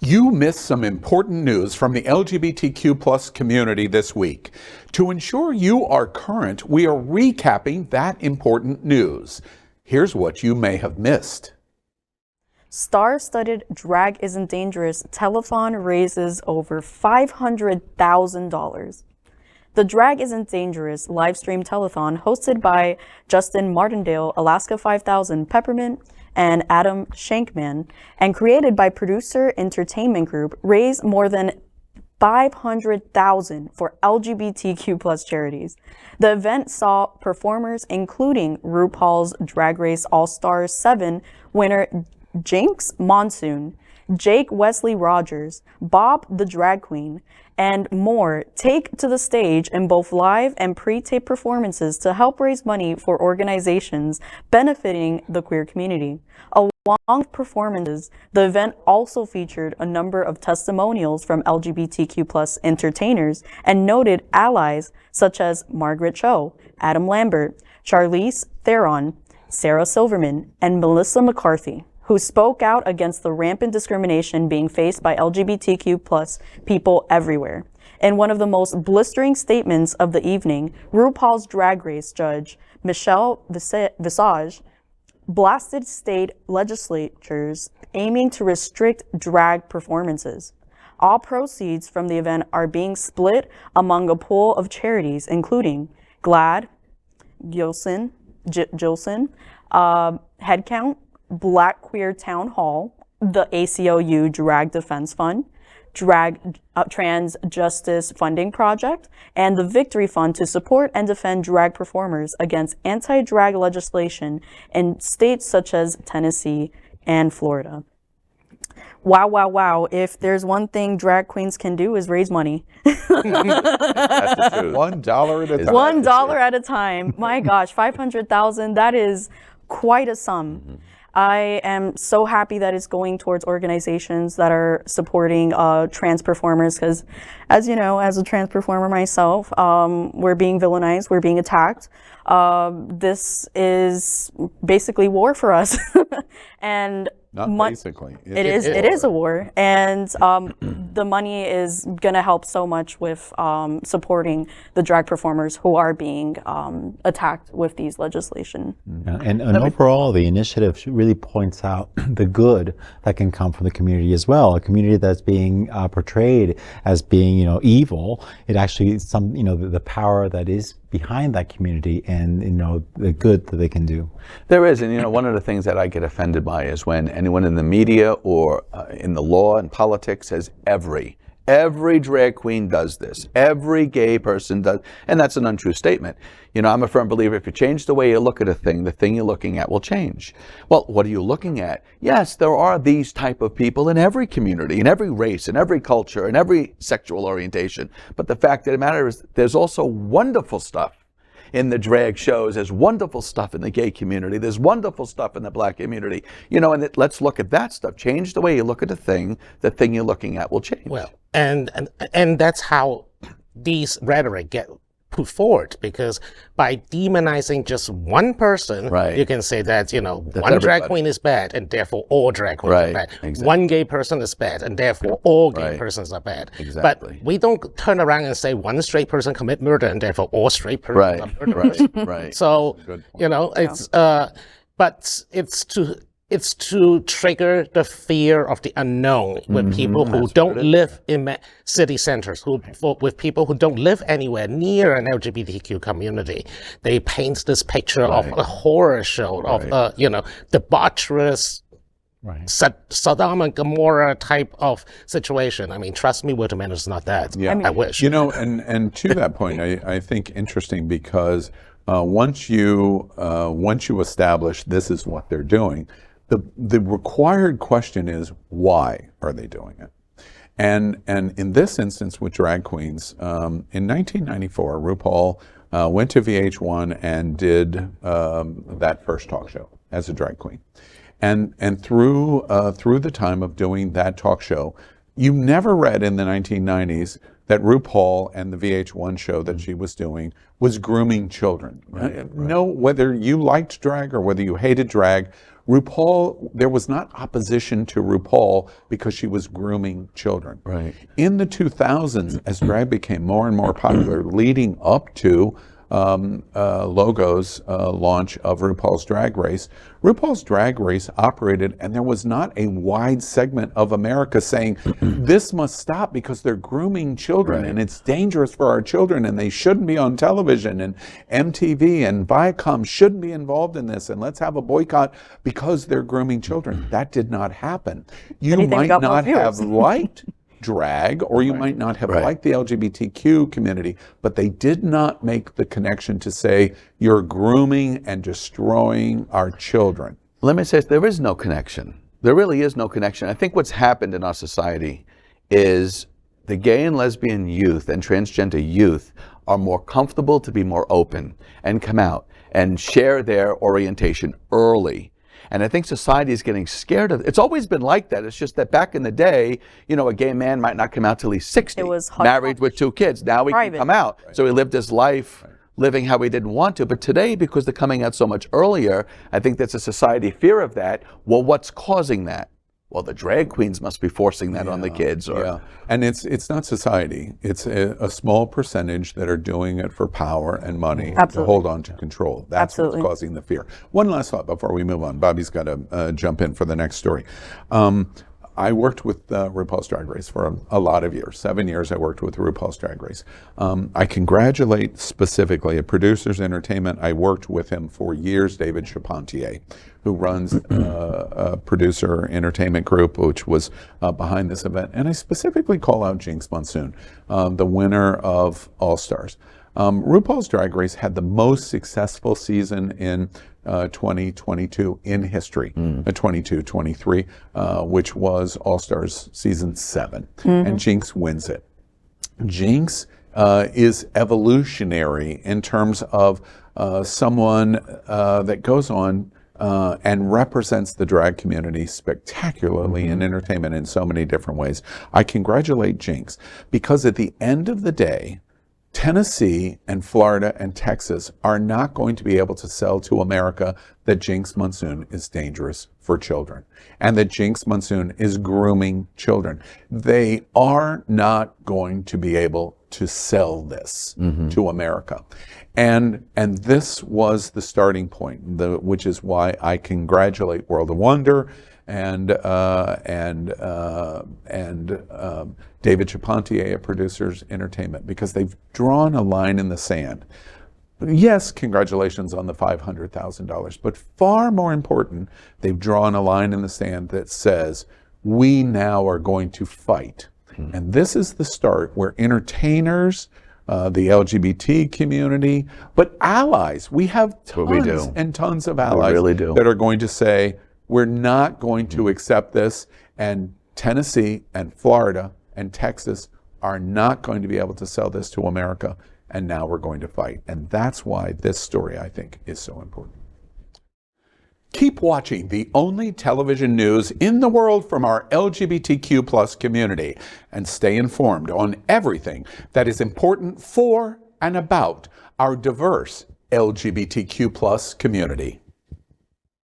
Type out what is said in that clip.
You missed some important news from the LGBTQ plus community this week. To ensure you are current, we are recapping that important news. Here's what you may have missed. Star-studded Drag Isn't Dangerous Telethon raises over $500,000. The Drag Isn't Dangerous livestream telethon, hosted by Justin Martindale, Alaska 5000, Peppermint, and Adam Shankman, and created by Producer Entertainment Group, raised more than $500,000 for LGBTQ plus charities. The event saw performers including RuPaul's Drag Race All-Stars 7 winner Jinkx Monsoon, Wesley Rogers, Bob the Drag Queen, and more take to the stage in both live and pre-tape performances to help raise money for organizations benefiting the queer community. Along with performances, the event also featured a number of testimonials from LGBTQ plus entertainers and noted allies such as Margaret Cho, Adam Lambert, Charlize Theron, Silverman, and Melissa McCarthy, who spoke out against the rampant discrimination being faced by LGBTQ plus people everywhere. In one of the most blistering statements of the evening, RuPaul's Drag Race judge, Michelle Visage, blasted state legislatures aiming to restrict drag performances. All proceeds from the event are being split among a pool of charities, including GLAAD, GLSEN, Headcount, Black Queer Town Hall, the ACLU Drag Defense Fund, Trans Justice Funding Project, and the Victory Fund to support and defend drag performers against anti-drag legislation in states such as Tennessee and Florida. Wow, wow, wow. If there's one thing drag queens can do is raise money. That's the truth. $1 at a time. $1 at a time. My gosh, 500,000, that is quite a sum. Mm-hmm. I am so happy that it's going towards organizations that are supporting trans performers, because as you know, as a trans performer myself, we're being villainized, we're being attacked. This is basically war for us. And not basically. It is a war. And the money is going to help so much with supporting the drag performers who are being attacked with these legislation. Yeah, and overall, the initiative really points out the good that can come from the community as well. A community that's being portrayed as being, evil. It actually the power that is behind that community, and the good that they can do. There is, and one of the things that I get offended by is when anyone in the media or in the law and politics says every drag queen does this, every gay person does, and that's an untrue statement. I'm a firm believer, if you change the way you look at a thing, the thing you're looking at will change. Well, what are you looking at? Yes, there are these type of people in every community, in every race, in every culture, in every sexual orientation. But the fact of the matter is, there's also wonderful stuff in the drag shows. There's wonderful stuff in the gay community. There's wonderful stuff in the black community. And let's look at that stuff. Change the way you look at a thing, the thing you're looking at will change. Well, and that's how these rhetoric get put forward, because by demonizing just one person, right, you can say that, one drag queen is bad and therefore all drag queens are bad. Exactly. One gay person is bad and therefore all gay persons are bad. Exactly. But we don't turn around and say one straight person commit murder and therefore all straight persons are murderers. Right. So, it's, but it's to trigger the fear of the unknown with people who don't live in city centers, with people who don't live anywhere near an LGBTQ community. They paint this picture of a horror show of, debaucherous, Sodom and Gomorrah type of situation. I mean, trust me, Whitman, it's not that. Yeah. I wish. And to that point, I think interesting, because once you establish this is what they're doing, the required question is, why are they doing it? And in this instance with drag queens, in 1994, RuPaul went to VH1 and did that first talk show as a drag queen. And through the time of doing that talk show, you never read in the 1990s that RuPaul and the VH1 show that she was doing was grooming children. Right. No, whether you liked drag or whether you hated drag, RuPaul, there was not opposition to RuPaul because she was grooming children. Right. In the 2000s, as drag became more and more popular, leading up to Logo's launch of RuPaul's Drag Race, RuPaul's Drag Race operated, and there was not a wide segment of America saying, this must stop because they're grooming children, and it's dangerous for our children, and they shouldn't be on television, and MTV and Viacom shouldn't be involved in this, and let's have a boycott because they're grooming children. That did not happen. You might not have liked drag, or you might not have liked the LGBTQ community, but they did not make the connection to say you're grooming and destroying our children. Let me say, there is no connection. There really is no connection. I think what's happened in our society is the gay and lesbian youth and transgender youth are more comfortable to be more open and come out and share their orientation early. And I think society is getting scared of it. It's always been like that. It's just that back in the day, you know, a gay man might not come out till he's 60, It was married with 2 kids. Now he can come out. So he lived his life living how he didn't want to. But today, because they're coming out so much earlier, I think there's a society fear of that. Well, what's causing that? Well, the drag queens must be forcing that on the kids. Or, And it's not society. It's a small percentage that are doing it for power and money to hold on to control. That's what's causing the fear. One last thought before we move on. Bobby's got to jump in for the next story. I worked with RuPaul's Drag Race for a lot of years. 7 years I worked with RuPaul's Drag Race. I congratulate specifically at Producers Entertainment. I worked with him for years, David Charpentier, who runs a producer entertainment group, which was behind this event. And I specifically call out Jinkx Monsoon, the winner of All Stars. RuPaul's Drag Race had the most successful season in 2022 in history, 22-23, which was All Stars season 7, and Jinkx wins it. Jinkx is evolutionary in terms of someone that goes on and represents the drag community spectacularly in entertainment in so many different ways. I congratulate Jinkx because at the end of the day, Tennessee and Florida and Texas are not going to be able to sell to America that Jinkx Monsoon is dangerous for children and that Jinkx Monsoon is grooming children. They are not going to be able to sell this to America. And this was the starting point, which is why I congratulate World of Wonder and David Charpentier at Producers Entertainment, because they've drawn a line in the sand. Yes, congratulations on the $500,000, but far more important, they've drawn a line in the sand that says, we now are going to fight. And this is the start where entertainers, the LGBT community, but allies, we have tons and tons of allies that are going to say, we're not going to accept this, and Tennessee and Florida and Texas are not going to be able to sell this to America, and now we're going to fight. And that's why this story, I think, is so important. Keep watching the only television news in the world from our LGBTQ plus community, and stay informed on everything that is important for and about our diverse LGBTQ plus community.